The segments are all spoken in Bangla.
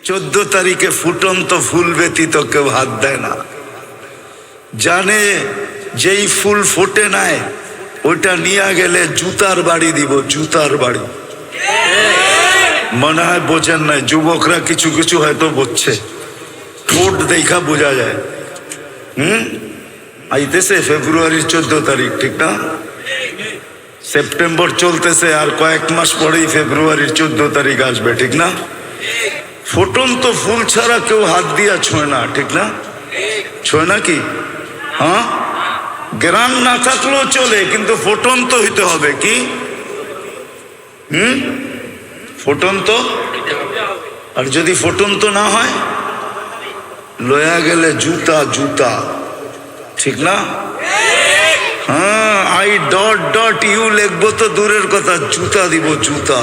14 তারিখে ফুটন্ত ফুল ব্যতীত কেউ হাত দেয় না। জানে যেই ফুল ফোটে নাই ওইটা নিয়ে গেলে জুতার বাড়ি দিব, জুতার বাড়ি। মনে হয় বোঝেন নাই, যুবকরা কিছু কিছু হয়তো বুঝছে, ঠোঁট দেখা বোঝা যায়। আইতেছে ফেব্রুয়ারির 14 তারিখ, ঠিক না? সেপ্টেম্বর চলতেছে, আর কয়েক মাস পরেই ফেব্রুয়ারির 14 তারিখ আসবে, ঠিক না? ফুটন্ত ফুল ছাড়া কেউ হাত দিয়া ছোঁয় না, ঠিক না? ছোঁয় না কি? হ্যাঁ, গ্রাম না থাকলেও চলে, কিন্তু ফুটন্ত হইতে হবে। কি ফুটন্ত? আর যদি ফুটন্ত না হয়, লয়া গেলে জুতা, জুতা, ঠিক না? হ্যাঁ, I.U লিখবো তো দূরের কথা, জুতা দিব, জুতা।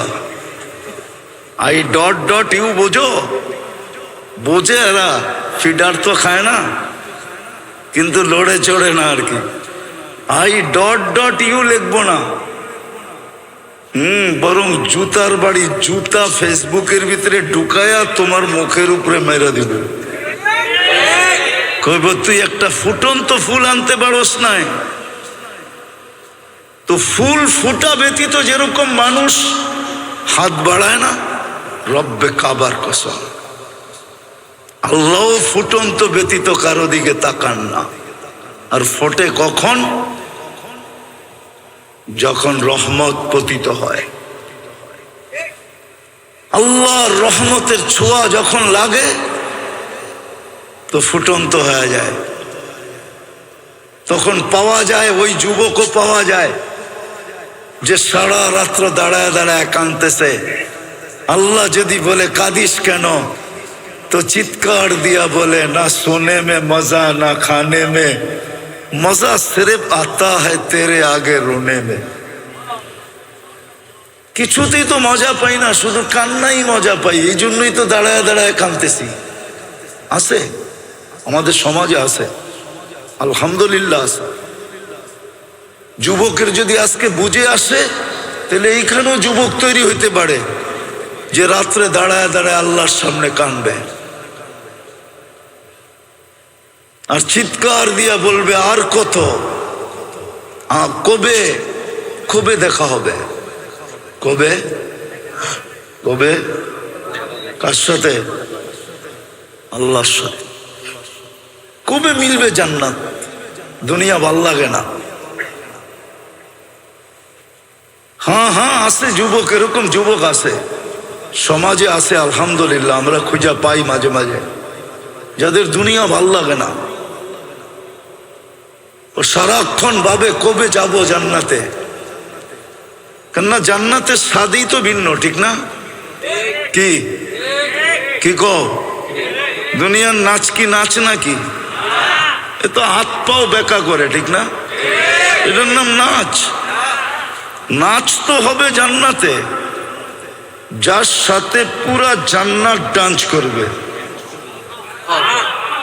I.U বোঝো? বোঝে এরা, ফিডার তো খায় না, কিন্তু লড়ে চড়ে না আর কি। I.U লিখবো না, বরং জুতার বাড়ি, জুতা ফেসবুকের ভিতরে ঢুকায়া তোমার মুখের উপরে মেরে দিব। কইব তুই একটা ফুটন্ত ফুল আনতে পারস নাই? তো ফুল ফুটা ব্যতীত যেরকম মানুষ হাত বাড়ায় না, রব্বে কাবার কসম আল্লাহ ফুটন্ত ব্যতীত কারো দিকে তাকান না। আর ফোটে কখন? যখন রহমত পতিত হয়, আল্লাহর রহমতের ছোঁয়া যখন লাগে তো ফুটন্ত হয়ে যায়। তখন পাওয়া যায়, ওই যুবকও পাওয়া যায় যে সারা রাত্র দাঁড়ায় দাঁড়ায় কাঁদতেছে। আল্লাহ যদি বলে কাঁদিস কেন, তো চিৎকার দিয়া বলে, না সোনে মে মজা না খানে মে মজা, সির্ফ আতা है तेरे आगे रोने में। কিছুতেই তো মজা পাই না, শুধু কান্নাই মজা পাই, এই জন্যই তো দাঁড়ায় দাঁড়ায় কাঁদতেছি। আছে আমাদের সমাজে, আছে, আলহামদুলিল্লাহ আছে। যুবকের যদি আজকে বুঝে আসে, তাহলে এইখানেও যুবক তৈরি হইতে পারে যে রাত্রে দাঁড়ায় দাঁড়ায় আল্লাহর সামনে কাঁদবে আর চিৎকার দিয়া বলবে, আর কত, কবে কবে দেখা হবে, কবে কবে, কার সাথে? আল্লাহর সাথে। কবে মিলবে জান্নাত? দুনিয়া ভাল লাগে না। হ্যাঁ হ্যাঁ, আছে যুবক, এরকম যুবক আছে, সমাজে আছে, আলহামদুলিল্লাহ। আমরা খুঁজা পাই মাঝে মাঝে, যাদের দুনিয়া ভাল লাগে না, ও সারাক্ষণ ভাবে কবে যাব জান্নাতে। কেননা জান্নাতের স্বাদই তো ভিন্ন, ঠিক না? কি কি কও? দুনিয়ার নাচ কি নাচ নাকি? এ তো হাত পাও বেকা করে, ঠিক না? এটার নাম নাচ। নাচ তো হবে জান্নাতে, যার সাথে পুরা জান্নাত ডান্স করবে।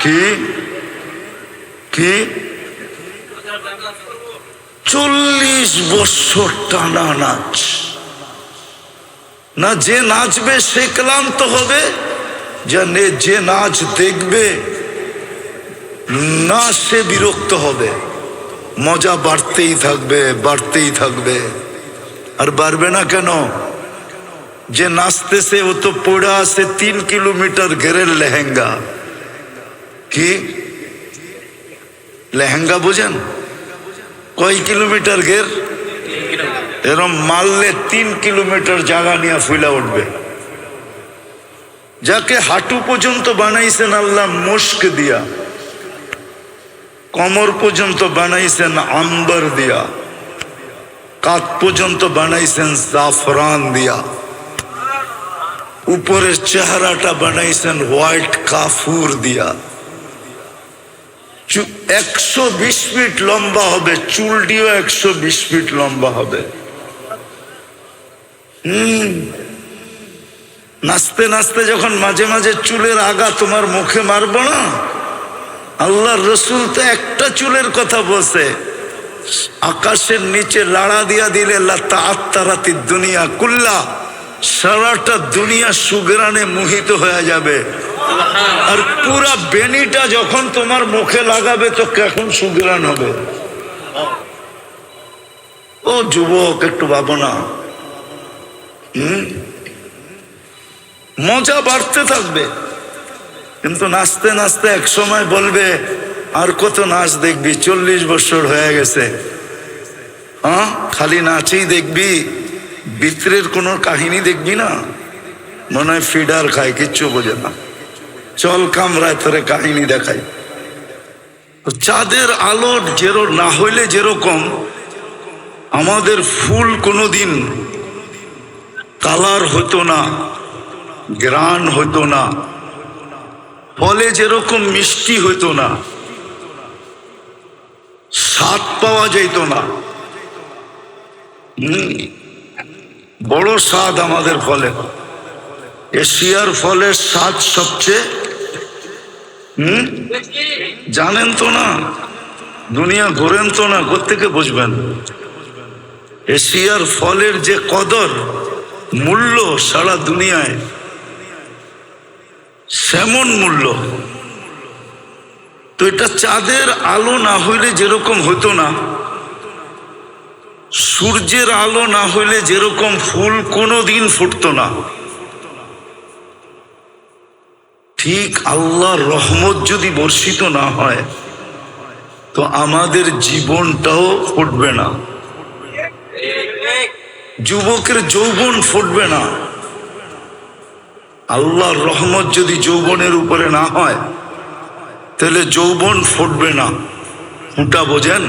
কি কি 40 বছর টানা নাচ না? যে নাচবে সে ক্লান্ত হবে, যে নাচ দেখবে না সে বিরক্ত হবে। মজা বাড়তেই থাকবে, বাড়তেই থাকবে। আর বাড়বে না কেন? যে নাচতেছে ও তো পড়া আছে 3 কিলোমিটার ঘেরের লেহেঙ্গা। কি লেহেঙ্গা বোঝেন? কয় কিলোমিটার ঘের? এরম মারলে 3 কিলোমিটার জায়গা নিয়ে ফুলা উঠবে। যাকে হাঁটু পর্যন্ত বানাইছেন আল্লাহ মুস্ক দিয়া, কমর পর্যন্ত বানাইছেন আম্বার দিয়া, কাঁধ পর্যন্ত বানাইছেন জাফরান দিয়া, উপরের চেহারাটা বানাইছেন হোয়াইট কাফুর দিয়া। 120 ফিট লম্বা হবে, চুলটিও 120 ফিট লম্বা হবে। নাচতে নাচতে যখন মাঝে মাঝে চুলের আগা তোমার মুখে মারবো না, আল্লাহর রসুল তো একটা চুলের কথা বলছে, আকাশের নিচে লাড়া দিয়া দিলে লাতাআত্তারাতিদ দুনিয়া কুল্লা, সারাটা দুনিয়া সুগ্রানে মোহিত হয়ে যাবে। আর পুরা বেনিটা যখন তোমার মুখে লাগাবে তো কখন সুগ্রান হবে। ও যুবক, একটু ভাবো না। মজা বাড়তে থাকবে, কিন্তু নাচতে নাচতে এক সময় বলবে আর কত নাচ দেখবি, 40 বছর হয়ে গেছে। হ্যাঁ, খালি নাচেই দেখবি, ভিতরের কোনো কাহিনী দেখবি না। মনে হয় ফিডার খায়, কিচ্ছু বোঝে না। চল কামরায় তোরে কাহিনী দেখাই। চাঁদের আলো না হইলে যেরকম আমাদের ফুল কোনোদিন কালার হতো না, গ্রান হতো না, ফলে যেরকম মিষ্টি হতো না, স্বাদ পাওয়া যেত না। বড় স্বাদ আমাদের ফলে। এশিয়ার ফলের স্বাদ সবচেয়ে জানেন তো না, দুনিয়া ঘোরেন তো না, কোত্থেকে বুঝবেন? এশিয়ার ফলের যে কদর মূল্য সারা দুনিয়ায়, সেমন মূল্য। তো এটা চাঁদের আলো না হইলে যেরকম হতো না, সূর্যের আলো না হইলে যেরকম ফুল কোনোদিন ফুটতো না, ঠিক আল্লাহর রহমত যদি বর্ষিত না হয় তো আমাদের জীবনটাও ফুটবে না। যুবকের যৌবন ফুটবে না। আল্লাহর রহমত যদি যৌবনের উপরে না হয় তাহলে যৌবন ফুটবে না। ফুটা বোঝেন?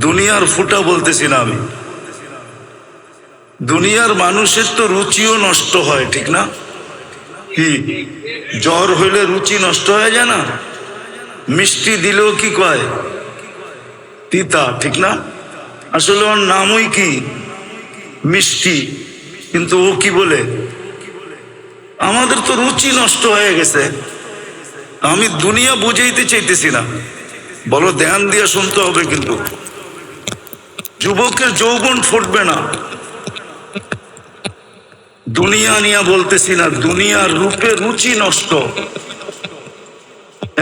দুনিয়ার ফুটা বলতেছি না আমি। দুনিয়ার মানুষের তো রুচিও নষ্ট হয়, ঠিক না? কি জ্বর হইলে রুচি নষ্ট হয়ে যায় না? মিষ্টি দিলেও কি কয়? তিতা, ঠিক না? আসলে ওর নামই কি মিষ্টি, কিন্তু ও কি বলে? আমাদের তো রুচি নষ্ট হয়ে গেছে। আমি দুনিয়া বুঝাইতে চাইতেছি না, বলো ধ্যান দিয়ে শুনতে হবে। কিন্তু যুবকের যৌবন ফুটবে না। দুনিয়া নিয়ে বলতেছি না, দুনিয়ার রূপে রুচি নষ্ট।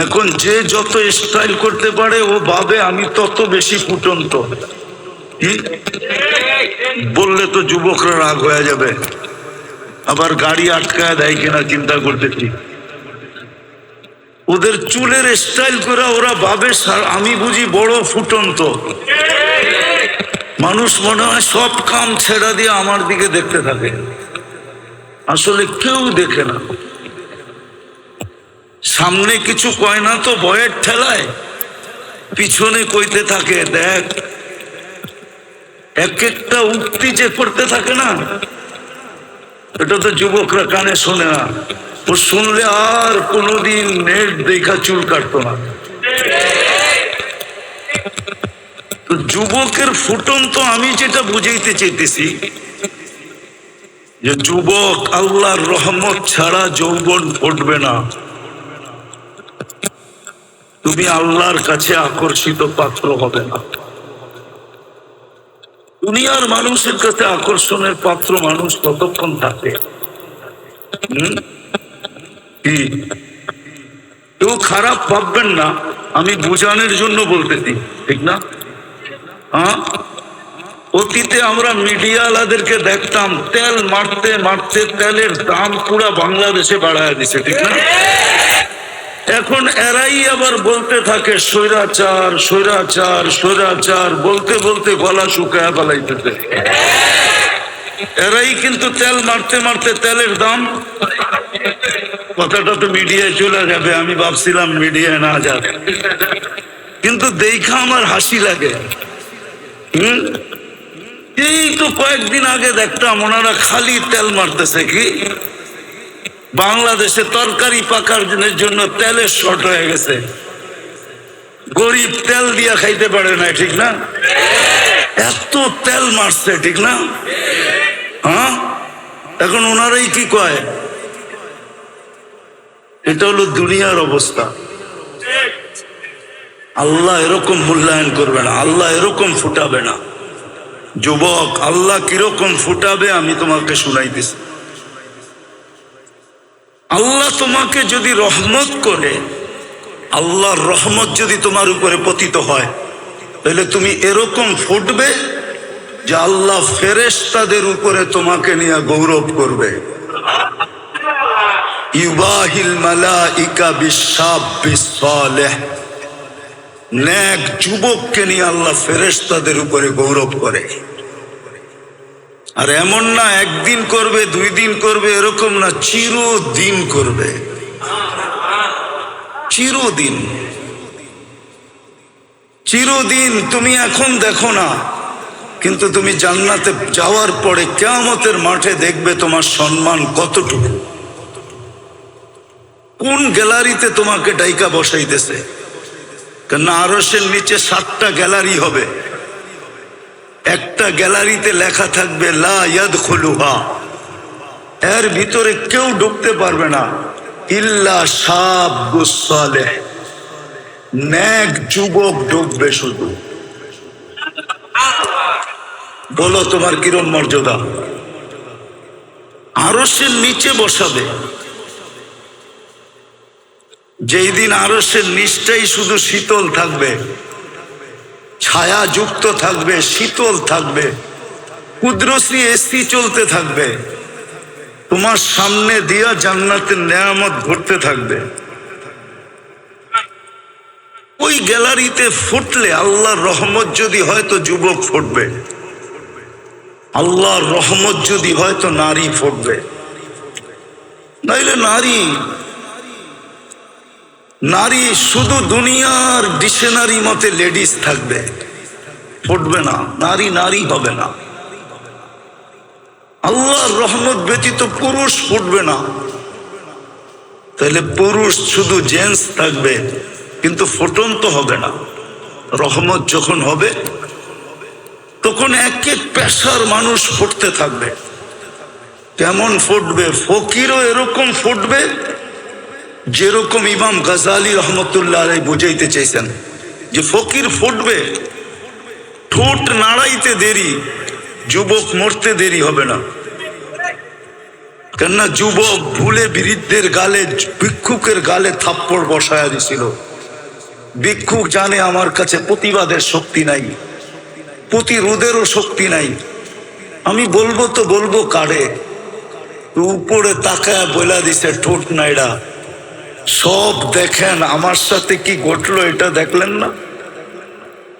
এখন যে যত স্টাইল করতে পারে ও ভাবে আমি তত বেশি ফুটন্ত। বললে তো যুবকরা রাগ হয়ে যাবে, আবার গাড়ি আটকায় দেয় কিনা চিন্তা করতেছি। ওদের চুলের স্টাইল করে ওরা ভাবে আমি বুঝি বড় ফুটন্ত। মানুষ মনে হয় সব কাম ছেড়া দিয়ে আমার দিকে দেখতে থাকে, আসলে কেউ দেখে না। সামনে কিছু কয় না তো ভয়ের ঠেলায় পিছনে কইতে থাকে, দেখ। এক একটা উক্তি যে করতে থাকে না, এটা তো যুবকরা কানে শোনে না। ও শুনলে আর কোনোদিন নেট দেখা চুল কাটতো না। তো যুবকের ফুটন্ত আমি যেটা বুঝাইতে চাইতেছি যে যুবক, আল্লাহর রহমত ছাড়া যৌবন ফুটবে না। তুমি আল্লাহর কাছে আকর্ষিত পাত্র হবে না। দুনিয়ার মানুষের কাছে আকর্ষণের পাত্র মানুষ কতক্ষণ থাকে? কেউ খারাপ ভাববেন না, আমি বুঝানোর জন্য বলতেছি, ঠিক না? হ্যাঁ, অতীতে আমরা মিডিয়াওয়ালাদেরকে দেখতাম তেল মারতে মারতে তেলের দাম পুরা বাংলাদেশে বাড়ায় দিছে, ঠিক না? এখন এরাই আবার বলতে থাকে স্বৈরাচার স্বৈরাচার স্বৈরাচার, বলতে বলতে গলা শুকায় ফেলাইতেছে। এরাই কিন্তু তেল মারতে মারতে তেলের দাম, কথাটা তো মিডিয়ায় চলে যাবে, আমি ভাবছিলাম মিডিয়ায় না যাবে, কিন্তু দেখা আমার হাসি লাগে। এই তো কয়েকদিন আগে দেখতাম ওনারা খালি তেল মারতেছে। কি বাংলাদেশে তরকারি পাকার জন্য তেলের শর্ট হয়ে গেছে, গরিব তেল দিয়া খাইতে পারে না, ঠিক না? এত তেল মারছে, ঠিক না? হ্যাঁ, এখন ওনারাই কি কয়? এটা হলো দুনিয়ার অবস্থা। আল্লাহ এরকম মূল্যায়ন করবে না, আল্লাহ এরকম ফুটাবে না। যুবক, আল্লাহ কিরকম ফুটাবে আমি তোমাকে শুনাইতেছি। আল্লাহ তোমাকে যদি রহমত করে, আল্লাহর রহমত যদি তোমার উপরে পতিত হয়, তাহলে তুমি এরকম ফুটবে যে আল্লাহ ফেরেশতাদের উপরে তোমাকে নিয়ে গৌরব করবে। ইউবাহিল মালাইকা বিশাব্বিস সালেহ, নেক যুবককে নিয়ে আল্লাহ ফেরেশতাদের উপরে গৌরব করে। আর এমন না একদিন করবে, 2 দিন করবে, এরকম না, চিরদিন করবে, চিরদিন। চিরদিন তুমি এখন দেখো না, কিন্তু তুমি জান্নাতে যাওয়ার পরে কিয়ামতের মাঠে দেখবে তোমার সম্মান কতটুকু। কোন গ্যালারিতে তোমাকে ডাইকা বসাইতেছে? কেন আরশের নিচে 7টা গ্যালারি হবে। একটা গ্যালারিতে লেখা থাকবে লা ইয়াদখুলুহা, এর ভিতরে কেউ ঢুকতে পারবে না, ইল্লা শাবুস সালেহ, নেক যুবক ঢুকবে শুধু। বলো তোমার কিরম মর্যাদা? আরশের নিচে বসাবে। যেই দিন আরশের নিচটাই শুধু শীতল থাকবে, ছায়া যুক্ত থাকবে, শীতল থাকবে, কুদরতি এসি চলতে থাকবে, তোমার সামনে দিয়া জান্নাতের নেয়ামত ঘটতে থাকবে। ওই গ্যালারিতে ফুটলে আল্লাহর রহমত যদি হয় তো যুবক ফুটবে, আল্লাহর রহমত যদি হয় তো নারী ফুটবে। নাইলে নারী শুধু দুনিয়ার ডিকশনারি মতে লেডিস থাকবে, ফুটবে না, নারী হবে না। আল্লাহর রহমত ব্যতীত পুরুষ ফুটবে না, তাহলে পুরুষ শুধু জেন্টস থাকবে, কিন্তু ফুটন্ত হবে না। রহমত যখন হবে তখন এক এক পেশার মানুষ ফুটতে থাকবে। কেমন ফুটবে? ফকিরও এরকম ফুটবে যেরকম ইমাম গাজালি রহমতুল্লাহ আলাইহি বুঝাইতে চাইছেন, যে ফকির ফুটবে, ঠোঁট নাড়াইতে দেরি, যুবক মরতে দেরি হবে না। কেননা যুবক ভুলে বৃদ্ধের গালে, ভিক্ষুকের গালে থাপ্পড় বসায়া দিছিল। ভিক্ষুক জানে আমার কাছে প্রতিবাদের শক্তি নাই, প্রতিরোধেরও শক্তি নাই, আমি বলবো তো বলবো কারে। উপরে তাকায় বইলা দিছে ঠোঁট নাইড়া, সব দেখেন আমার সাথে কি ঘটলো এটা দেখলেন না?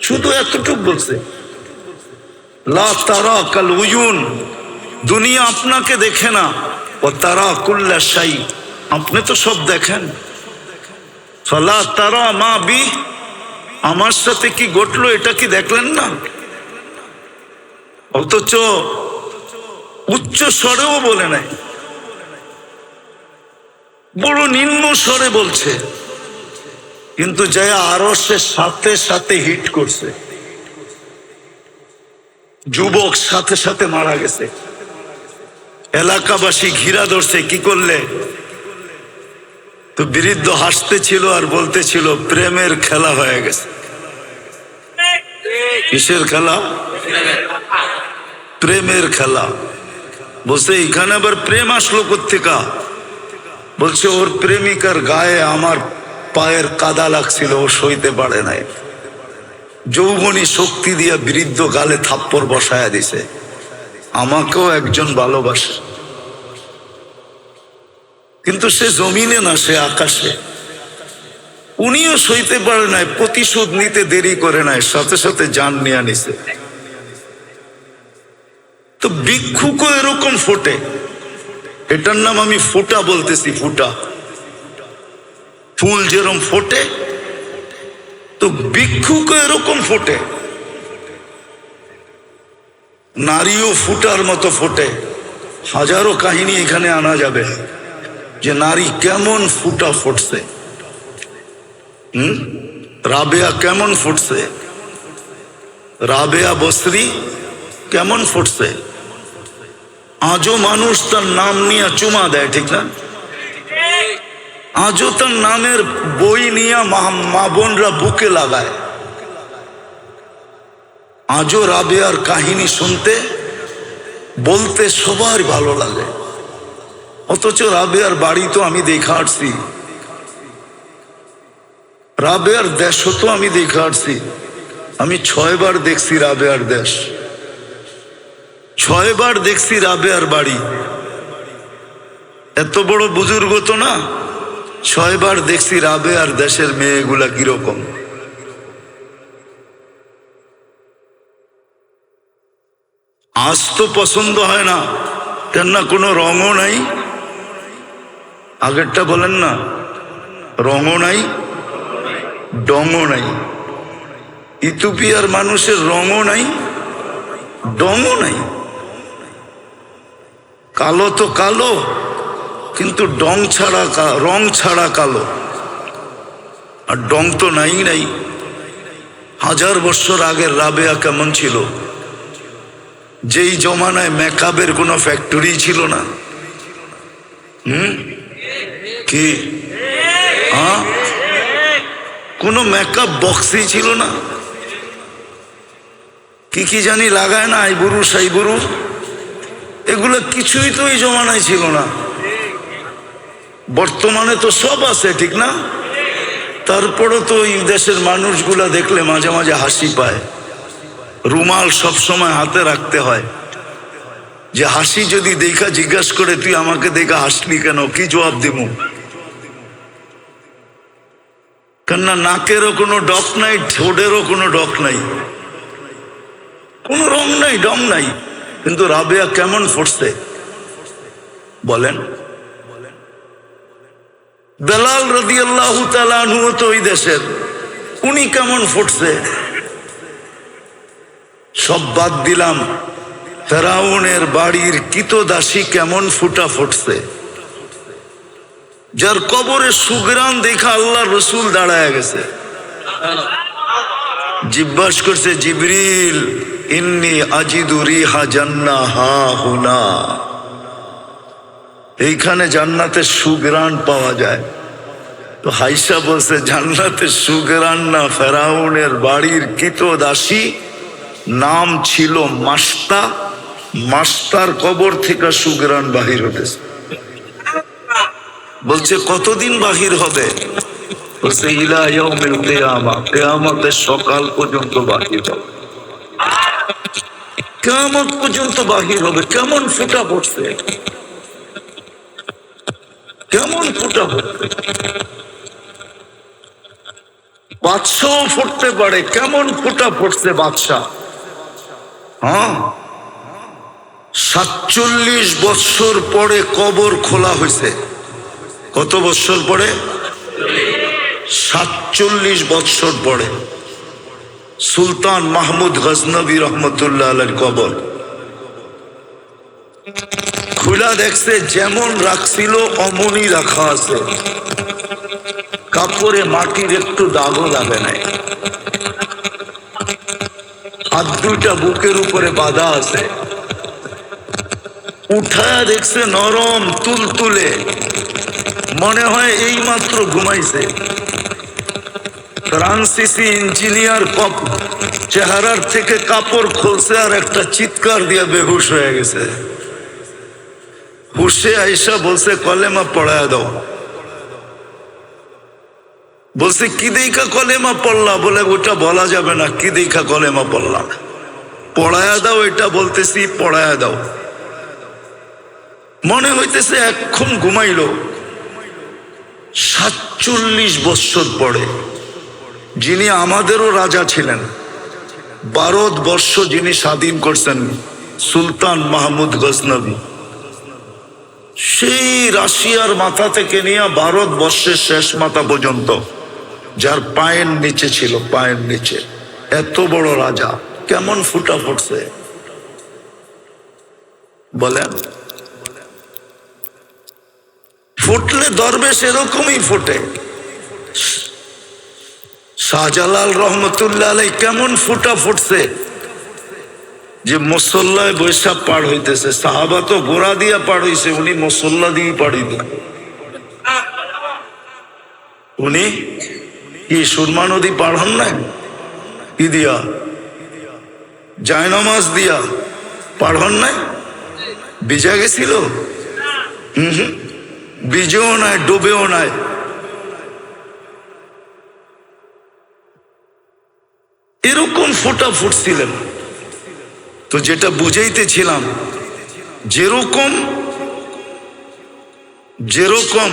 শুধু এতটুকু বলছে, লা তারা কাল উয়ুন, দুনিয়া আপনাকে দেখে না, ও তারা কুল্লা শাই, আপনি তো সব দেখেন। ফালা তারা মা বি, আমার সাথে কি ঘটলো এটা কি দেখলেন না? অথচ উচ্চ স্বরেও বলে নাই, বড় নিম্ন স্বরে বলছে, কিন্তু যায় আরশের সাথে সাথে হিট করছে। যুবক সাথে সাথে মারা গেছে। এলাকাবাসী ঘিরা ধরছে, কি করলে? তো বৃদ্ধ হাসতেছিল আর বলতেছিল প্রেমের খেলা হয়ে গেছে। কিসের খেলা? প্রেমের খেলা। বলছে এখানে আবার প্রেম আসলো কোত্থেকা? বলছে ওর প্রেমিকার গায়ে আমার পায়ের কাদা লাগছিল, ও সইতে পারে নাই, যৌবনী শক্তি দিয়া বৃদ্ধ গালে থাপ্পড় বসায়া দিছে। আমাকেও একজন ভালোবাসে, কিন্তু সে জমিনে না, সে আকাশে। উনিও সইতে পারে নাই, প্রতিশোধ নিতে দেরি করে নাই, সাথে সাথে জান নিয়ে নিছে। তো ভিক্ষুকও এরকম ফোটে, এটার নাম আমি ফুটা বলতেছি, ফুটা। ফুল যেরকম ফোটে, তো ভিক্ষুকও এরকম ফোটে। নারীও ফুটার মতো ফোটে। হাজারো কাহিনী এখানে আনা যাবে যে নারী কেমন ফুটা ফুটছে। রাবেয়া কেমন ফুটছে, রাবেয়া বসরি কেমন ফুটছে। আজও মানুষ তার নাম নিয়ে চুমা দেয়, ঠিক না? আজও তার নামের বই নিয়ে মা বোনরা বুকে লাগায়। আজও রাবেয়ার কাহিনী শুনতে বলতে সবার ভালো লাগে, অথচ রাবেয়ার বাড়ি তো আমি দেখা আসছি, রাবেয়ার দেশও তো আমি দেখা আসছি। আমি 6 বার দেখছি রাবেয়ার দেশ, 6 বার দেখছি রাবেয়ার বাড়ি। এত বড় বুজুর্গ তো না, 6 বার দেখছি রাবেয়ার দেশের মেয়েগুলা কিরকম। আজ তো পছন্দ হয় না, কেন না কোনো রঙও নাই। আগেরটা বলেন না, রঙও নাই, ডঙও নাই। ইথিওপিয়ার মানুষের রঙও নাই, ডঙও নাই। কালো তো কালো, কিন্তু রং ছাড়া কালো, আর ডং তো নাই নাই। 1000 বছর আগের রাবেয়া কেমন ছিল, যেই জমানায় মেকআপের কোনো ফ্যাক্টরি ছিল না। কি কোনো মেকআপ বক্সই ছিল না, কি জানি লাগায় না, আইবুরু সাইবুরু, এগুলো কিছুই তো এই জমানায় ছিল না। বর্তমানে তো সব আছে, ঠিক না? তারপরও তো এই দেশের মানুষগুলা দেখলে মাঝে মাঝে হাসি পায়। রুমাল সব সময় হাতে রাখতে হয়, যে হাসি যদি দেখা জিজ্ঞাসা করে তুই আমাকে দেখা হাসলি কেন, কি জবাব দিব? কেননা নাকেরও কোনো ডক নাই, ঠোঁটেরও কোনো ডক নাই, কোনো রং নাই, ডং নাই। কিন্তু রাবেয়া কেমন ফুটছে বলেন? বেলাল রাদিয়াল্লাহু তাআলা আনহু তো ওই দেশের, উনি কেমন ফুটছে? সব বাদ দিলাম, ফেরাউনের বাড়ির কিতদাসী কেমন ফুটছে, যার কবরে সুগ্রাণ দেখা আল্লাহ রসুল দাঁড়ায় গেছে। জিজ্ঞাসা করছে, জিবরিল ইন্নী আজিদু রিহা জান্নাহ হা হুনা, এইখানে জান্নাতের সুগ্রাণ পাওয়া যায়। তো হাইসা বলছে, জান্নাতের সুগ্রাণ না, ফেরাউনের বাড়ির কিতদাসী, নাম ছিল মাস্তা, মাস্তার কবর থেকে সুগ্রাণ বাহির হতেছে। বলছে কতদিন বাহির হবে? বলছে ইলা ইয়াউমিল কিয়ামা, কিয়ামতের সকাল পর্যন্ত বাহির হবে, কিয়ামত পর্যন্ত বাহির হবে। কেমন ফুটা পড়ছে, কেমন ফুটা পড়ছে। বাদশাও ফুটতে পারে, কেমন ফুটা পড়ছে বাদশা। 47 বছর পরে কবর খোলা হয়েছে। কত বছর পরে? 47 বছর পরে সুলতান মাহমুদ গজনবী রহমতুল্লাহ আলাইহির কবর খুলা দেখছে, যেমন রাখছিল অমনই রাখা আছে, কাপড়ে মাটির একটু দাগও লাগে নাই। হাত দুইটা বুকের উপরে বাঁধা আছে। উঠায়া দেখছে নরম তুলতুলে, মনে হয় এই মাত্র ঘুমাইছে। ফ্রান্সিসি ইঞ্জিনিয়ার চেহারার থেকে কাপড় খুলছে আর একটা চিৎকার দিয়ে বেহুশ হয়ে গেছে। হুশে আইসা বলছে, কলেমা পড়ায়া দাও। বলছে কি দেখা কলেমা পড়লা? বলে ওটা বলা যাবে না, কি দেখা কলেমা পড়লাম। পড়ায়া দাও, এটা বলতেছি পড়ায়া দাও। মনে হইতেছে এখন ঘুমাইল। 47 বছর পরে, যিনি আমাদেরও রাজা ছিলেন, ভারতবর্ষ যিনি স্বাধীন করছেন, সুলতান মাহমুদ গজনবী, সেই রাশিয়ার মাথা থেকে নিয়ে ভারতবর্ষের শেষ মাথা পর্যন্ত, যার পায়ের নিচে ছিল, পায়ের নিচে, এত বড় রাজা কেমন ফুটা ফুটছে বলেন? ফুটলে দরবেশ এরকমই ফুটে। শাহজালাল রহমতুল্লাহ আলাইহি কেমন ফুটা ফুটছে, যে মুসল্লায় বৈশাখ পার হইতেছে। সাহাবা তো ঘোড়া দিয়া পার হইছে, উনি মুসল্লা দিয়ে পাড়ি দিল। উনি কি সুরমা নদী পার হন নাই? কি দিয়া? জায়নামাজ দিয়া পার হন নাই? ভিজা গেছিল? ভিজেও নাই, ডুবেও নাই। এরকম ফোঁটা ফুটছিলেন। তো যেটা বুঝাইতেছিলাম, যেরকম যেরকম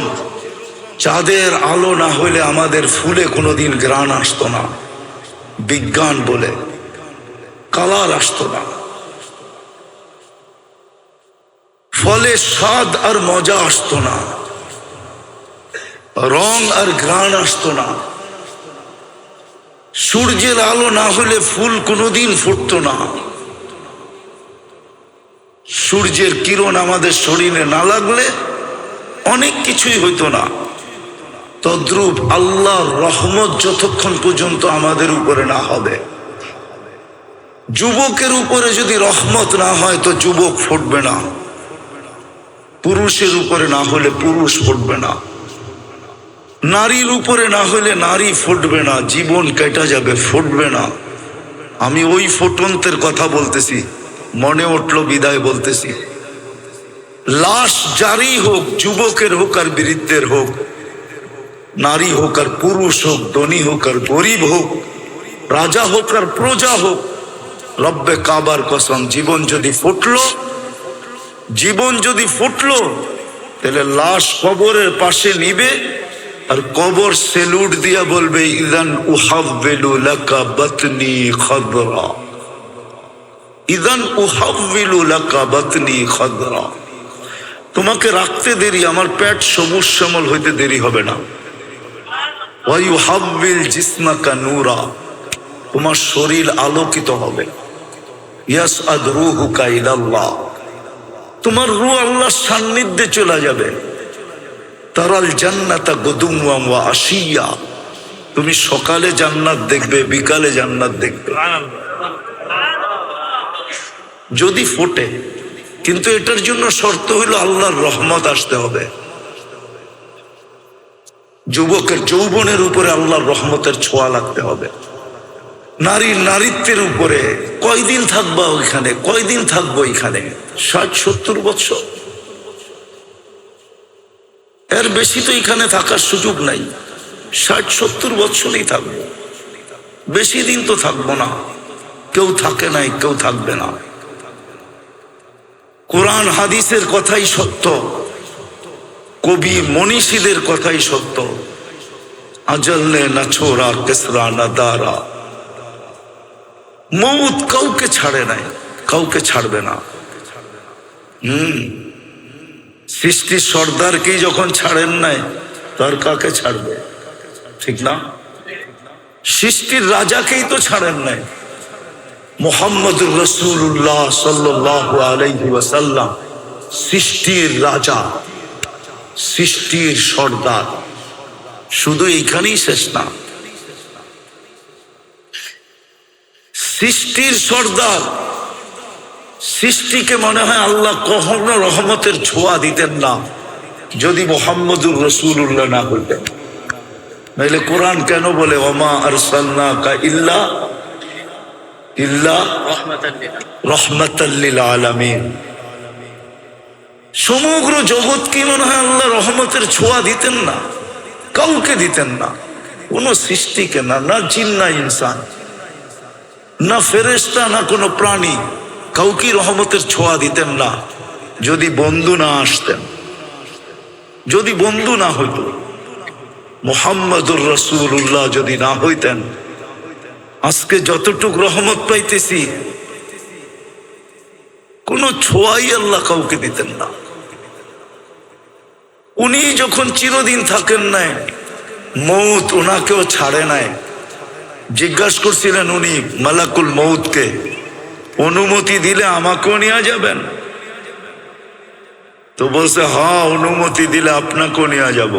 চাঁদের আলো না হইলে আমাদের ফুলে কোনোদিন ঘ্রাণ আসতো না, বিজ্ঞান বলে কালার আসতো না, ফলে স্বাদ আর মজা আসতো না, রং আর ঘ্রাণ আসতো না। সূর্যের আলো না হলে ফুল কোনোদিন ফুটতো না। সূর্যের কিরণ আমাদের শরীরে না লাগলে অনেক কিছুই হইতো না। তদ্রূপ আল্লাহর রহমত যতক্ষণ পর্যন্ত আমাদের উপরে না হবে, যুবকের উপরে যদি রহমত না হয় তো যুবক ফুটবে না, পুরুষের উপরে না হলে পুরুষ ফুটবে না, নারীর উপরে না হলে নারী ফুটবে না, জীবন কেটে যাবে, ফুটবে না। আমি ওই ফুটন্তের কথা বলতেছি, মনে উঠলো বিদায় বলতেছি। লাশ জারি হোক, যুবকের হোক আর বৃদ্ধের হোক, নারী হোক আর পুরুষ হোক, ধনী হোক আর গরিব হোক, রাজা হোক আর প্রজা হোক, রব্বে কাবার কসম, জীবন যদি ফুটলো তাহলে লাশ কবরের পাশে নিবে আর কবর সেলুট দিয়া বলবে, ইদান উহাব্বিলু লাকা বাতনি খাদরা, ইদান উহাব্বিলু লাকা বাতনি খাদরা। তোমাকে রাখতে দেরি, আমার পেট সবুজ শ্যামল হইতে দেরি হবে না। ওয়া ইউহাব্বিল জিসমাকা নূরা, তোমার শরীর আলোকিত হবে। ইয়াসআদ রূহুকা ইলাল্লাহ, তোমার রূহ আল্লাহর সান্নিধ্যে চলে যাবে। তারাল জান্নাতা গুদুওয়া ওয়া আশিয়া, তুমি সকালে জান্নাত দেখবে, বিকালে জান্নাত দেখবে যদি ফোটে। কিন্তু এটার জন্য শর্ত হইল আল্লাহর রহমত আসতে হবে। যুবকের যৌবনের উপরে আল্লাহর রহমতের ছোঁয়া লাগতে হবে। নারীর নারীত্বের উপরে কয়দিন থাকবা ওইখানে, কয়দিন থাকবো এখানে? 60-70 বছর, এর বেশি তো এখানে থাকার সুযোগ নাই। 60-70 বছরই থাকবো, বেশি দিন তো থাকবো না। কেউ থাকে নাই, কেউ থাকবে না। কোরআন হাদিসের কথাই সত্য, কবি মনীষীদের কথাই সত্য। আজলে না ছোড়া কেসরা না দারা, মৌত কাউকে ছাড়ে নাই, কাউকে ছাড়বে না। সৃষ্টির সর্দারকেই যখন ছাড়েন নাই, তার কাকে ছাড়বে? ঠিক না? সৃষ্টির রাজাকেই তো ছাড়েন নাই। মুহাম্মদুর রাসূলুল্লাহ সাল্লাল্লাহু আলাইহি ওয়াসাল্লাম সৃষ্টির রাজা, সৃষ্টির সর্দার। শুধু এইখানেই শেষ না, সৃষ্টির সর্দার। সৃষ্টিকে মনে হয় আল্লাহ কখনো রহমতের ছোঁয়া দিতেন না যদি মুহাম্মদুর রাসূলুল্লাহ না হইতেন। নাইলে কোরআন কেন বলে ওমা আরসালনাকা ইল্লা রাহমাতাল লিল আলামিন? সমগ্র জগৎ কি মনে হয় আল্লাহ রহমতের ছোঁয়া দিতেন না? কাউকে দিতেন না, কোন সৃষ্টিকে না, না জিন না ইনসান, না ফেরেশতা, না কোনো প্রাণী, কাউকে রহমতের ছোঁয়া দিতেন না যদি বন্ধু না আসতেন, যদি বন্ধু না হইত। মুহাম্মদুর রাসূলুল্লাহ যদি না হইতেন, আজকে যতটুক রহমত পাইতেছি কোনো ছোঁয়াই আল্লাহ কাউকে দিতেন না। উনি যখন চিরদিন থাকেন নাই, মৌত ওনাকেও ছাড়ে নাই। জিজ্ঞাসা করছিলেন উনি মালাকুল মৌতকে, অনুমতি দিলে আমাকেও নিয়ে যাবেন? তো বলছে হ্যাঁ, অনুমতি দিলে আপনাকেও নিয়ে যাব।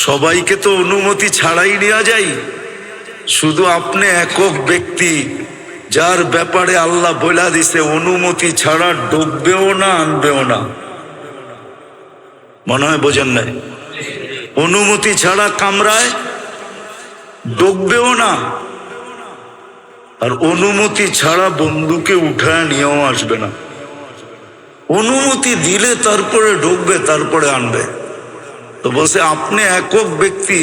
সবাইকে তো অনুমতি ছাড়াই নিয়ে যাই, শুধু আপনি একক ব্যক্তি যার ব্যাপারে আল্লাহ বলে দিছে অনুমতি ছাড়া ডুববেও না, আনবেও না। মনে হয় বোঝেন নাই? অনুমতি ছাড়া কামরায় ডুববেও না আর অনুমতি ছাড়া বন্ধুকে উঠায় নিয়েও আসবে না। অনুমতি দিলে তারপরে ঢুকবে, তারপরে আনবে। তো বলছে আপনি একক ব্যক্তি,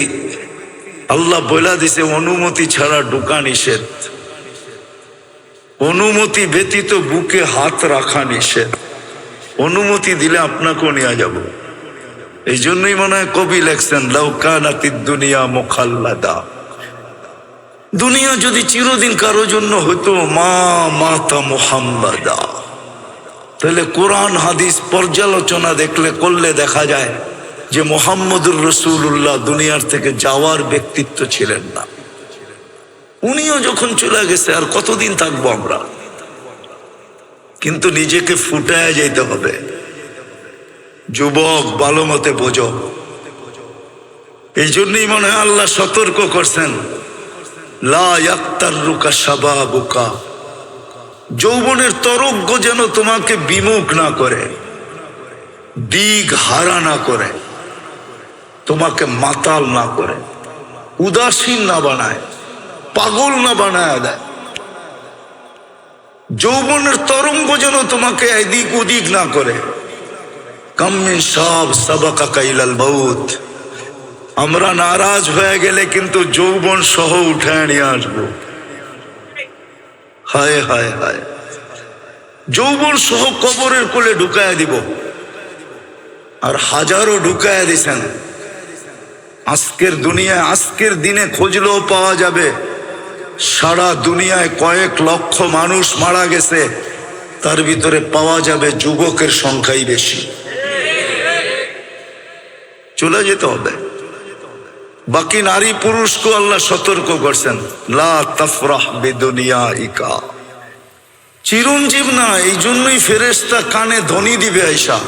আল্লাহ বলে দিছে অনুমতি ছাড়া ঢোকা নিষেধ, অনুমতি ব্যতীত বুকে হাত রাখা নিষেধ। অনুমতি দিলে আপনাকেও নিয়ে যাব। এই জন্যই মনে হয় কবি লেখছেন লাউ কানাতিদ দুনিয়া মুখাল্লাদা, দুনিয়া যদি চিরদিন কারো জন্য হতো মা মাতা মুহাম্মাদা। তাহলে কোরআন হাদিস পর্যালোচনা করলে দেখা যায় যে মুহাম্মদুর রাসূলুল্লাহ দুনিয়ার থেকে যাওয়ার ব্যক্তিত্ব ছিলেন না। উনিও যখন চলে গেছে আর কতদিন থাকবো আমরা? কিন্তু নিজেকে ফুটায় যেতে হবে। যুবক ভালো মতে বোঝো। এই জন্যই মনে হয় আল্লাহ সতর্ক করছেন লা ইয়াক্তাররুকা শাবাবুকা, যৌবনের তরঙ্গ যেন তোমাকে বিমুখ না করে, দিক হারা না করে, তোমাকে মাতাল না করে, উদাসীন না বানায়, পাগল না বানায় দেয়। যৌবনের তরঙ্গ যেন তোমাকে এদিক ওদিক না করে। কাম মিন শাব সাবাকা ইলাল মাউত, আমরা নারাজ হয়ে গেলে কিন্তু যৌবন সহ উঠায় নিয়ে আসবো। হায় হায় হায়, যৌবন সহ কবরের কোলে ঢুকায় দিব। আর হাজারো ঢুকায় দিছেন। আজকের দুনিয়ায়, আজকের দিনে খুঁজলেও পাওয়া যাবে সারা দুনিয়ায় কয়েক লক্ষ মানুষ মারা গেছে, তার ভিতরে পাওয়া যাবে যুবকের সংখ্যাই বেশি। চলে যেতে হবে। বাকি নারী পুরুষকে আল্লাহ সতর্ক করছেন লা তাফরাহ বিদুনিয়াইকা, চিরঞ্জীব না। এই জন্যই ফেরেশতা কানে ধ্বনি দিবে আয়েশা,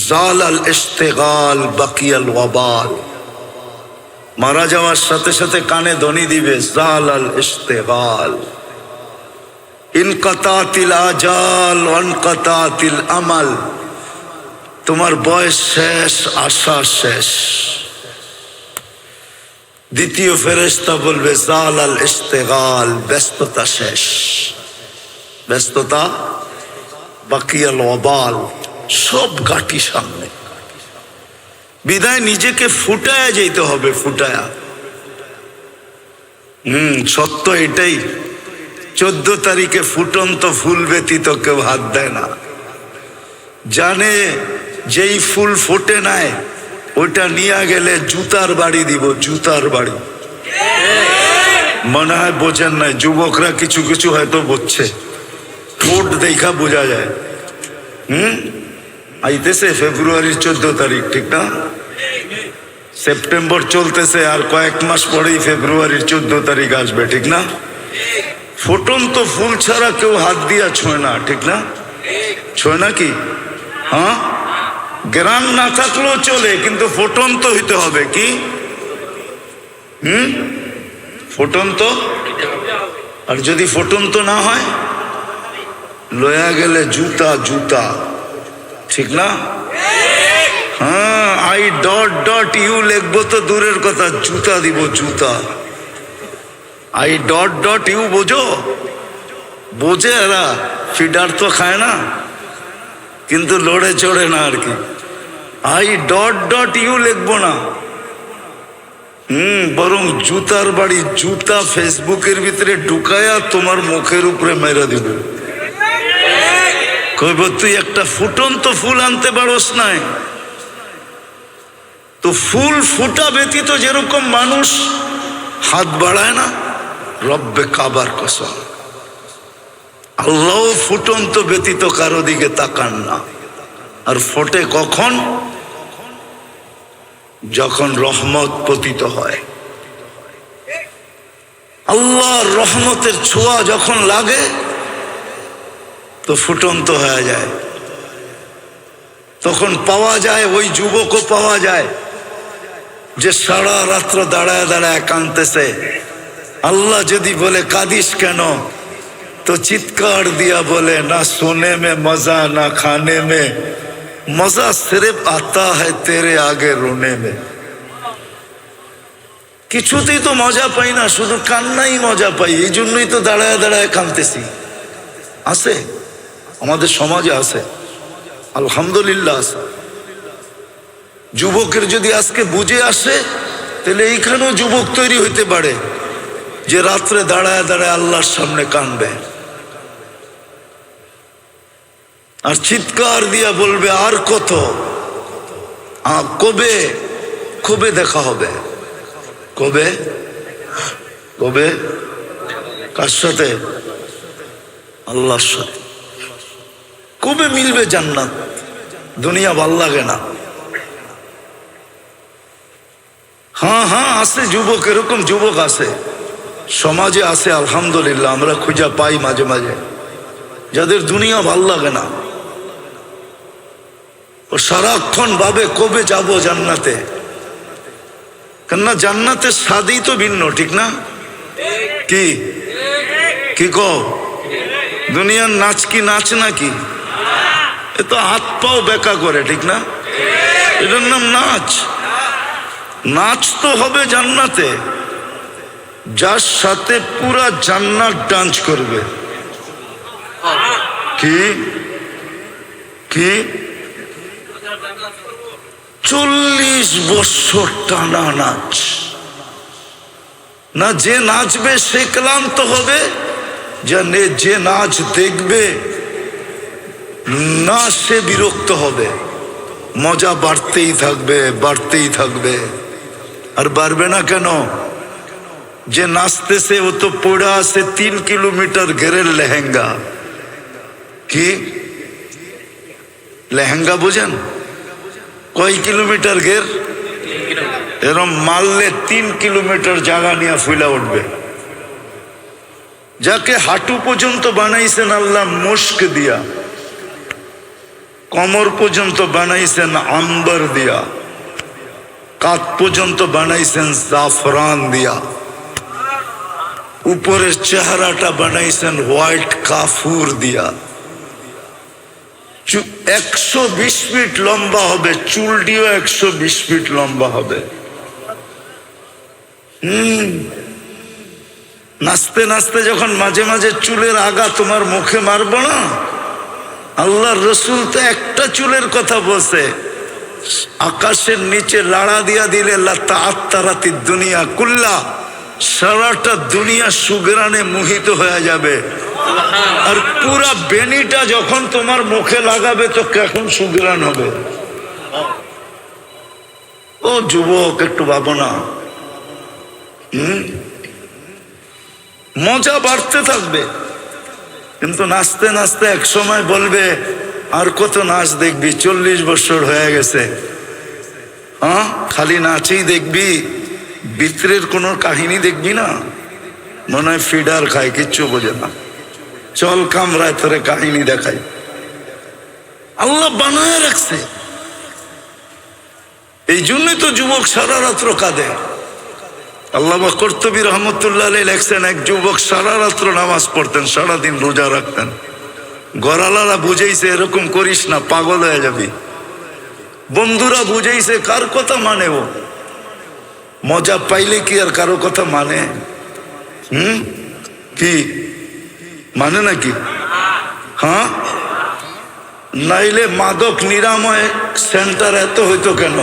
জালাল ইশতিগাল বাকিয়াল ওয়াবাল, মারা যাওয়ার সাথে সাথে কানে ধ্বনি দিবে জালাল ইশতিগাল, ইনকাতাতিল আজাল ওয়ানকাতাতিল আমাল, তোমার বয়স শেষ, আশা শেষ। দ্বিতীয় ফেরেশতা বলবে জালাল ইশতিগাল, ব্যস্ততা শেষ, ব্যস্ততা, বাকিয়াল ওয়াবাল, সব ঘাটি সামনে। বিদায় নিজেকে ফুটায়া যেতে হবে, ফুটায়া। সত্য এটাই। 14 তারিখে ফুটন্ত ফুল ব্যতীত কেউ হাত দেয় না। জানে যেই ফুল ফোটে নাই ওইটা নিয়ে গেলে জুতার বাড়ি দিব, জুতার বাড়ি। মনে হয় বোঝেন নাই, যুবকরা কিছু কিছু হয়তো বুঝছে, ঠোঁট দেখা বোঝা যায়। আইতেছে ফেব্রুয়ারির 14 তারিখ, ঠিক না? সেপ্টেম্বর চলতেছে, আর কয়েক মাস পরেই ফেব্রুয়ারির 14 তারিখ আসবে, ঠিক না? ফুটন্ত ফুল ছাড়া কেউ হাত দিয়া ছোঁয় না, ঠিক না? ছোঁয় না কি? হ্যাঁ, গ্রাম না থাকলেও চলে, কিন্তু ফুটন্ত হইতে হবে। কি ফুটন্ত? আর যদি ফুটন্ত না হয়, লয়া গেলে জুতা, জুতা, ঠিক না? হ্যাঁ, আই ডট ডট ইউ লিখবো তো দূরের কথা, জুতা দিব, জুতা। আই ডট ডট ইউ বোঝো? বোঝে এরা, ফিডার তো খায় না, কিন্তু লড়ে চড়ে না আর কি। আই ডট ডট ইউ লিখবো না, বরং জুতার বাড়ি, জুতা ফেসবুকের ভিতরে ঢুকায়া তোমার মুখের উপরে মেরে দিব। কইব তুই একটা ফুটন্ত ফুল আনতে পারস নাই। তো ফুল ফুটা ব্যতীত যেরকম মানুষ হাত বাড়ায় না, রব্বে কাবার কসম, আল্লাহ ফুটন্ত ব্যতীত কারো দিকে তাকান না। আর ফোটে কখন? যখন রহমত পতিত হয়। আল্লাহর রহমতের ছোঁয়া যখন লাগে তো ফুটন্ত হয়ে যায়। তখন পাওয়া যায়, ওই যুবকও পাওয়া যায় যে সারা রাত্র দাঁড়ায় দাঁড়ায় কাঁদতেছে। আল্লাহ যদি বলে কাঁদিস কেন, তো চিৎকার দিয়া বলে না সোনে মে মজা না খানে মে মজা, সির্ফ আতা है तेरे आगे रोने में। কিছুতেই তো মজা পাই না, শুধু কান্নাই মজা পাই। এই জন্যই তো দাঁড়ায় দাঁড়ায় কাঁদতেছি। আছে আমাদের সমাজে, আছে আলহামদুলিল্লাহ আছে। যুবকের যদি আজকে বুঝে আসে, তাহলে এইখানেও যুবক তৈরি হইতে পারে যে রাত্রে দাঁড়ায় দাঁড়ায় আল্লাহর সামনে কাঁদবে আর চিৎকার দিয়া বলবে, আর কত, কবে কবে দেখা হবে, কবে কবে, কার সাথে? আল্লাহর সাথে। কবে মিলবে জান্নাত? দুনিয়া ভাল লাগে না। হ্যাঁ হ্যাঁ আছে যুবক, এরকম যুবক আছে সমাজে, আছে আলহামদুলিল্লাহ। আমরা খুঁজা পাই মাঝে মাঝে, যাদের দুনিয়া ভাল লাগে না। ও সারাক্ষণ ভাবে কবে যাব জান্নাতে। কেননা জান্নাতের স্বাদই তো ভিন্ন, ঠিক না? কি কি কও? দুনিয়ার নাচ কি নাচ নাকি? এ তো হাত পাও বেকা করে, ঠিক না? এটার নাম নাচ। নাচ তো হবে জান্নাতে, যার সাথে পুরা জান্নাত ডান্স করবে। কি কি 40 বছর টানা নাচ না? যে নাচবে সে ক্লান্ত হবে, যে নাচ দেখবে না সে বিরক্ত হবে। মজা বাড়তেই থাকবে, বাড়তেই থাকবে। আর বাড়বে না কেন? যে নাচতেছে ও তো পড়ে আছে 3 কিলোমিটার ঘেরের লেহেঙ্গা। কি লেহেঙ্গা বোঝেন? কয় কিলোমিটার ঘের? এরম মারলে 3 কিলোমিটার জায়গা নিয়ে ফুলা উঠবে। যাকে হাঁটু পর্যন্ত বানাইছেন আল্লাহ মুস্ক দিয়া, কমর পর্যন্ত বানাইছেন আম্বার দিয়া, কাঁধ পর্যন্ত বানাইছেন জাফরান দিয়া, উপরের চেহারাটা বানাইছেন হোয়াইট কাফুর দিয়া। 120 ফিট লম্বা হবে, চুলটিও 120 ফিট লম্বা হবে। নাচতে নাচতে যখন মাঝে মাঝে চুলের আগা তোমার মুখে মারবো না, আল্লাহর রসুল তো একটা চুলের কথা বলছে, আকাশের নিচে লাড়া দিয়া দিলে লাতাআত্তারাতি দুনিয়া কুল্লা, সারাটা দুনিয়া সুগরানে মোহিত হয়ে যাবে। আর পুরা বেনিটা যখন তোমার মুখে লাগাবে তো কখন সুগরান হবে। ও যুবক একটু ভাবো না। মজা বাড়তে থাকবে, কিন্তু নাচতে নাচতে এক সময় বলবে আর কত নাচ দেখবি, 40 বছর হয়ে গেছে। হ্যাঁ, খালি নাচই দেখবি, ভিতরের কোনো কাহিনী দেখবি না। মনে হয় ফিডার খায়, কিচ্ছু বোঝে না। চল কামরায় তোরে কাহিনী দেখাই। আল্লাহ বানায় রাখছে। এই জন্যই তো যুবক সারা রাত্র কাঁদে। আল্লামা কর্তুবী রহমতুল্লাহ আলাইহি লেখছেন, এক যুবক সারা রাত্র নামাজ পড়তেন, সারাদিন রোজা রাখতেন। গড়ালারা বুঝাইছে এরকম করিস না, পাগল হয়ে যাবি। বন্ধুরা বুঝাইছে, কার কথা মানে ও? মজা পাইলে কি আর কারো কথা মানে? কি মানে নাকি? হ্যাঁ, নাইলে মাদক নিরাময় সেন্টার এত হইতো কেন?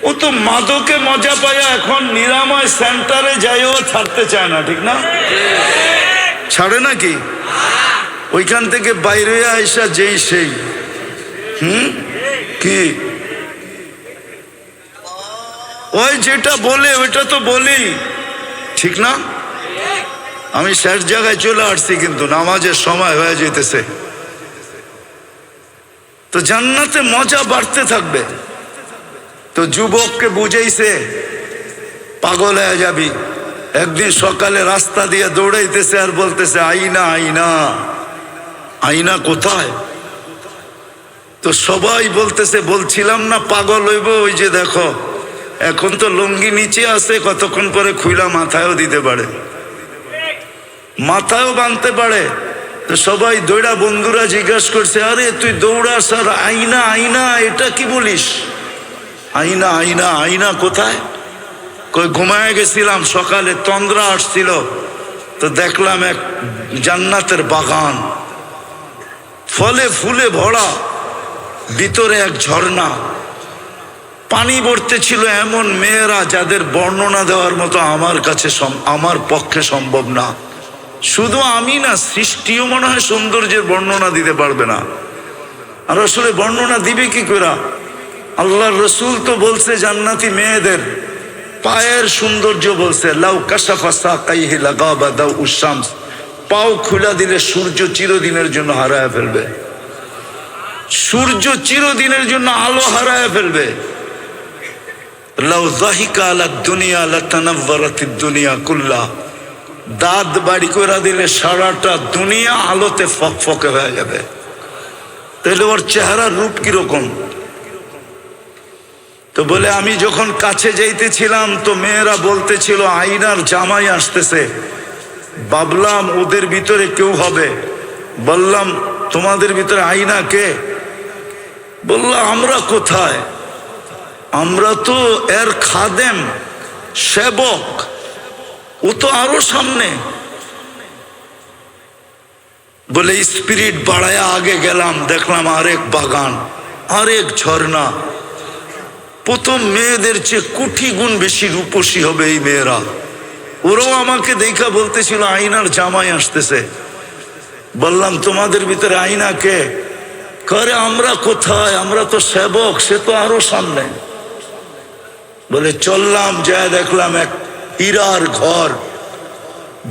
ও তো মাদকে মজা পায়, এখন নিরাময় সেন্টারে যাইও ছাড়তে চায় না, ঠিক না? ছাড়ে নাকি? ওইখান থেকে বাইরে আইসা যেই সেই। কি ওই যেটা বলে ওইটা তো বলি, ঠিক না? আমি শেষ জায়গায় চলে আসছি, কিন্তু নামাজের সময় হয়ে যেতেছে। তো জান্নাতে মজা বাড়তে থাকবে। তো যুবককে বুঝাইছে পাগল হয়ে যাবি। একদিন সকালে রাস্তা দিয়ে দৌড়াইতেছে আর বলতেছে, আইনা আইনা আইনা কোথায়? তো সবাই বলতেছে, বলছিলাম না পাগল হইব, ওই যে দেখো এখন তো লুঙ্গি নিচে আছে, কতক্ষণ পরে খুইলা মাথায়ও দিতে পারে, মাথায়ও বাঁধতে পারে। তো সবাই দৌড়া, বন্ধুরা জিজ্ঞাসা করছে, আরে তুই দৌড়াস আর আইনা আইনা এটা কি বলিস? আইনা আইনা আইনা কোথায়? কই ঘুমায় গেছিলাম, সকালে তন্দ্রা আসছিল, তো দেখলাম এক জান্নাতের বাগান, ফলে ফুলে ভরা, ভিতরে এক ঝর্ণা, পানি পড়তে ছিল, এমন মেয়েরা যাদের বর্ণনা দেওয়ার মতো আমার পক্ষে সম্ভব না। শুধু আমি না, সৃষ্টিও মনে হয় সৌন্দর্যের বর্ণনা দিতে পারবে না। আর আসলে বর্ণনা দিবে কি করে? আল্লাহর রসুল তো বলছে জান্নাতি মেয়েদের পায়ের সৌন্দর্য, বলছে লাউ কাশাফা সাকাইহি লাগাবা দাউ উশামস, পাও খুলে দিলে সূর্য চিরদিনের জন্য হারায় ফেলবে, সূর্য চিরদিনের জন্য আলো হারায় ফেলবে। লাউ যাহিকা আলা দুনিয়া লাতানাওয়ারাতিদ দুনিয়া কুল্লা, দাঁত বাড়ি করে দিলে সারাটা দুনিয়া আলোতে ফকফকে হয়ে যাবে। তাহলে ওর চেহারার রূপ কিরকম? তো বলে আমি যখন কাছে যাইতেছিলাম তো মেয়েরা বলতেছিল আইনার জামাই আসতেছে। ভাবলাম ওদের ভিতরে কেউ হবে। বললাম তোমাদের ভিতরে আইনা কে? বলল আমরা কোথায়, আমরা তো এর খাদেম, সেবক, ও তো আরো সামনে। বলে স্পিরিট বাড়ায় আগে গেলাম, দেখলাম আরেক বাগান, আরেক ঝর্ণা। প্রথম মেয়েদের চেয়ে কোটি গুণ বেশি রূপসী হবে এই মেয়েরা। ওরাও আমাকে দেখা বলতেছিল আইনার জামাই আসতেছে। বললাম তোমাদের ভিতরে আইনা কে? করে আমরা কোথায়, আমরা তো সেবক, সে তো আরো সামনে। বলে চললাম, যা দেখলাম এক হীরার ঘর,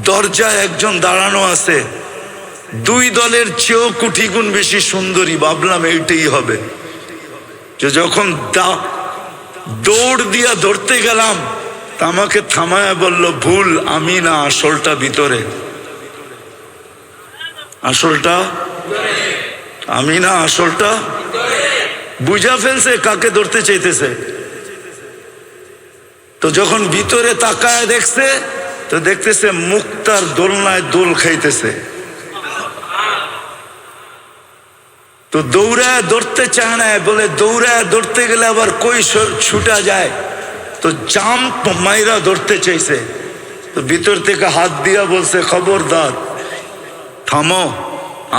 দরজায় একজন দাঁড়ানো আছে, দুই দলের চেয়েও কোটি গুণ বেশি সুন্দরী। ভাবলাম এইটাই হবে। যে যখন দৌড় দিয়া ধরতে গেলাম, তা আমাকে থামায় বলল ভুল, আমি না, আসলটা ভিতরে, আসলটা আমি না, আসলটা। বুঝা ফেলছে কাকে ধরতে চাইতেছে। তো যখন ভিতরে তাকায় দেখছে, তো দেখতেছে মুক্তার দোলনায় দোল খাইতেছে। তো দৌড়ায় ধরতে চায় না, বলে দৌড়ায় ধরতে গেলে আবার কই ছুটা যায়, তো জাম্প মাইরা ধরতে চাইছে। তো ভিতর থেকে হাত দিয়া বলছে খবরদার, থামো,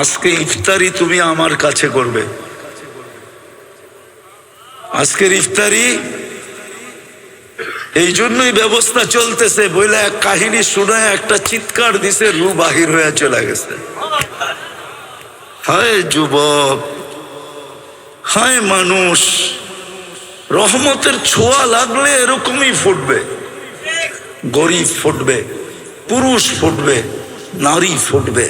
আজকে ইফতারি তুমি আমার কাছে করবে। আজকের ইফতারি এই জন্যই ব্যবস্থা চলতেছে। বইলে এক কাহিনী শুনে একটা চিৎকার দিছে, রু বাহির হয়ে চলে গেছে। হায় যুবক, হায় মানুষ, রহমতের ছোঁয়া লাগলে এরকমই ফুটবে। গরিব ফুটবে, পুরুষ ফুটবে, নারী ফুটবে,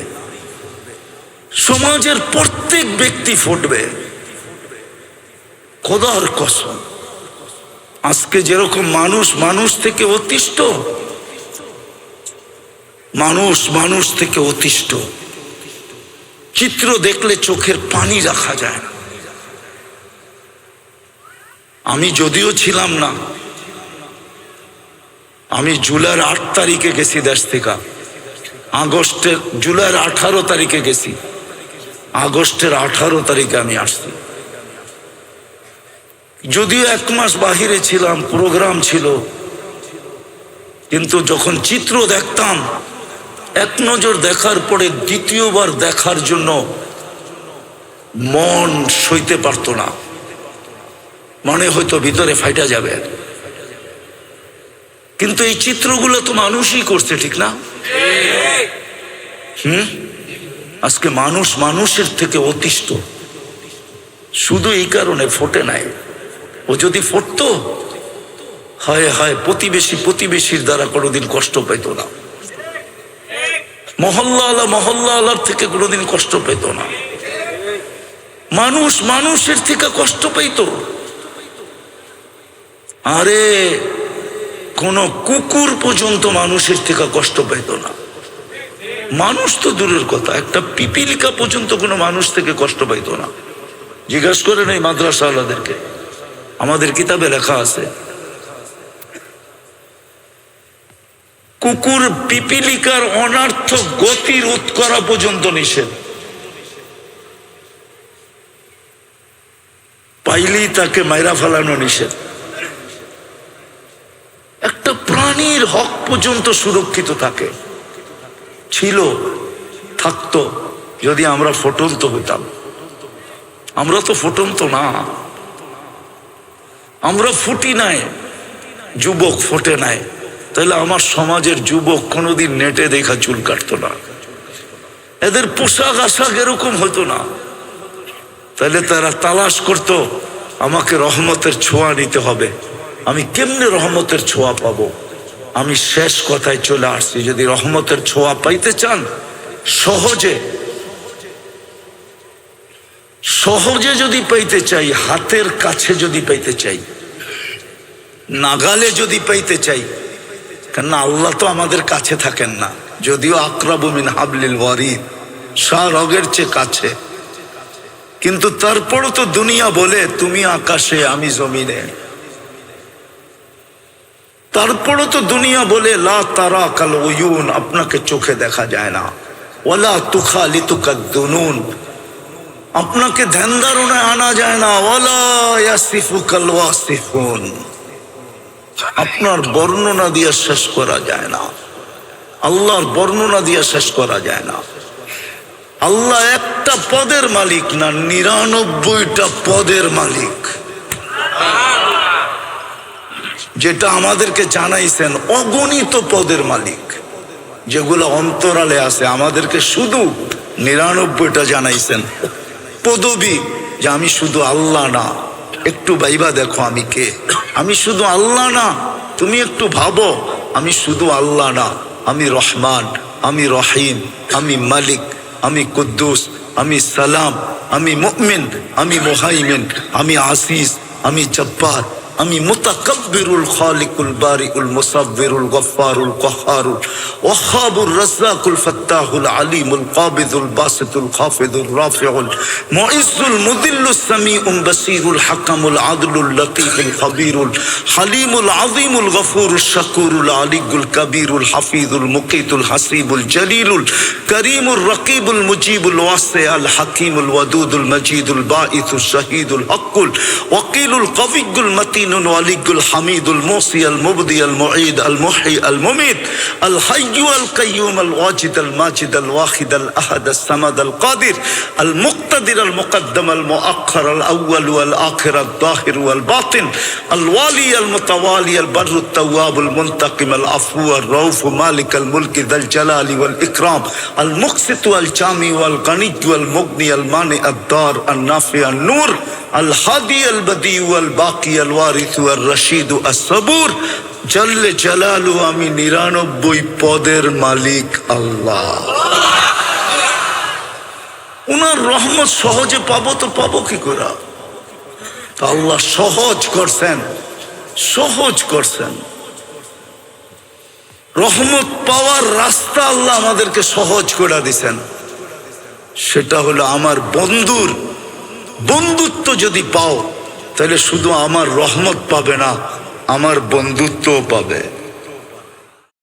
সমাজের প্রত্যেক ব্যক্তি ফুটবে। খোদার কসম, আজকে যেরকম মানুষ মানুষ থেকে অতিষ্ঠ, মানুষ মানুষ থেকে অতিষ্ঠ, চিত্র দেখলে চোখের পানি রাখা যায় না। আমি যদিও ছিলাম না, আমি জুলাইয়ের 8 তারিখে গেছি দেশ থেকে, আগস্টের জুলাইয়ের 18 তারিখে গেছি, আগস্টের 18 তারিখে আমি আসছি। যদিও 1 মাস বাহিরে ছিলাম, প্রোগ্রাম ছিল, কিন্তু যখন চিত্র দেখতাম, এক নজর দেখার পরে দ্বিতীয়বার দেখার জন্য মন সইতে পারত না, মনে হয়তো ভিতরে ফাইটা যাবে। কিন্তু এই চিত্রগুলো তো মানুষই করছে, ঠিক না? আজকে মানুষ মানুষের থেকে অতিষ্ঠ, শুধু এই কারণে ফোটে নাই। ও যদি ফুটতো, হায় হায়, প্রতিবেশীর দ্বারা কোনোদিন কষ্ট পেত না, মহল্লা থেকে কোনোদিন কষ্ট পেত না, মানুষ মানুষের থেকে কষ্ট পেত। আরে কোন কুকুর পর্যন্ত মানুষের থেকে কষ্ট পেত না। মানুষ তো দূরের কথা, একটা পিপিলিকা পর্যন্ত কোনো মানুষ থেকে কষ্ট পাইত না। জিজ্ঞাসা করেন এই মাদ্রাসাওয়ালাদেরকে, আমাদের কিতাবে লেখা আছে কুকুর পিপিলিকার অনার্থক গতি রোধ করা পর্যন্ত নিষেধ, পাইলেই তাকে মাইরা ফেলানো নিষেধ। পর্যন্ত সুরক্ষিত থাকে, ছিল, থাকতো যদি আমরা ফুটন্ত হইতাম। আমরা তো ফুটন্ত না, আমরা ফুটি নাই, যুবক ফোটে নাই। তাহলে আমার সমাজের যুবক কোনোদিন নেটে দেখা চুল কাটতো না, এদের পোশাক আশাক এরকম হতো না। তাহলে তারা তালাশ করতো আমাকে রহমতের ছোঁয়া নিতে হবে। আমি কেমনে রহমতের ছোঁয়া পাবো? আমি শেষ কথায় চলে আসছি, যদি রহমতের ছোঁয়া পাইতে চান, সহজে সহজে যদি পাইতে চাই, হাতের কাছে যদি পাইতে চাই, নাগালে যদি পাইতে চাই, কেননা আল্লাহ তো আমাদের কাছে থাকেন না, যদিও আকরাবু মিন হাবলিল ওয়ারিদ, শাহরগের চেয়ে কাছে, কিন্তু তারপরও তো দুনিয়া বলে তুমি আকাশে আমি জমিনে। তারপরও তো দুনিয়া বলে লা তারা কাল উয়ুন, আপনাকে চোখে দেখা যায় না, ওয়ালা তুখালিতুকা দুনুন, আপনাকে ধ্যান ধারণায় আনা যায় না, ওয়ালা ইয়াসিফুকাল ওয়াসিফুন, আপনার বর্ণনা দিয়ে শেষ করা যায় না, আল্লাহর বর্ণনা দিয়ে শেষ করা যায় না। আল্লাহ একটা পদের মালিক না, 99টা পদের মালিক, যেটা আমাদেরকে জানাইছেন, অগণিত পদের মালিক, যেগুলো অন্তরালে আছে। আমাদেরকে শুধু 99টা জানাইছেন পদবী, যে আমি শুধু আল্লাহ না, একটু ভাইবা দেখো আমি কে। আমি শুধু আল্লাহ না, তুমি একটু ভাবো, আমি শুধু আল্লাহ না, আমি রহমান, আমি রহিম, আমি মালিক, আমি কুদ্দুস, আমি সালাম, আমি মুমিন, আমি মুহাইমিন, আমি আসিস, আমি জব্বার, আমি মুতাকাব্বিরুল খালিকুল বারিউল মুসাব্বিরুল গফফারুল কহ্হারুল ওয়াহ্হাবুর রাজ্জাকুল ফাত্তাহুল আলিমুল কাবিদুল বাসিতুল খাফিদুর রাফিউল মুইজ্জুল মুদিল্লুস সামিউল বাসীরুল হাকামুল আদলুল লতীফুল খবীরুল হালিমুল আযীমুল গফুরুশ শাকুরুল আলিয়ুল কবীরুল হাফিজুল মুকিতুল হাসিবুল জলিলুল করিমুর রকিবুল মুজিবুল ওয়াসিউল হাকিমুল ওয়াদুদুল মজিদুল বাঈসুশ শাহীদুল হকুল ওয়াকিলুল কবিয়্যুল মতিন ولي الحميد الموصي المبدي المعيد المحيي المميت الحي القيوم الواجد الماجد الواحد الأحد الصمد القادر المقتدر المقدم المؤخر الأول والآخر الظاهر والباطن الوالي المتوالي البر التواب المنتقم العفو الرؤوف مالك الملك ذا الجلال والإكرام المقسط والجامع والغني والمغني المانع الدار النافع النور الهادي البديع والباقي الوارث والرشيد الصبور جل جلاله। আমি 99 পদের মালিক আল্লাহ। উনার রহমত সহজে পাবো তো পাবো কি করে? আল্লাহ সহজ করছেন, সহজ করছেন। রহমত পাওয়ার রাস্তা আল্লাহ আমাদেরকে সহজ করে দিছেন। সেটা হলো আমার বন্ধুর বন্ধুত্ব যদি পাও, তাহলে শুধু আমার রহমত পাবে না, আমার বন্ধুত্বও পাবে।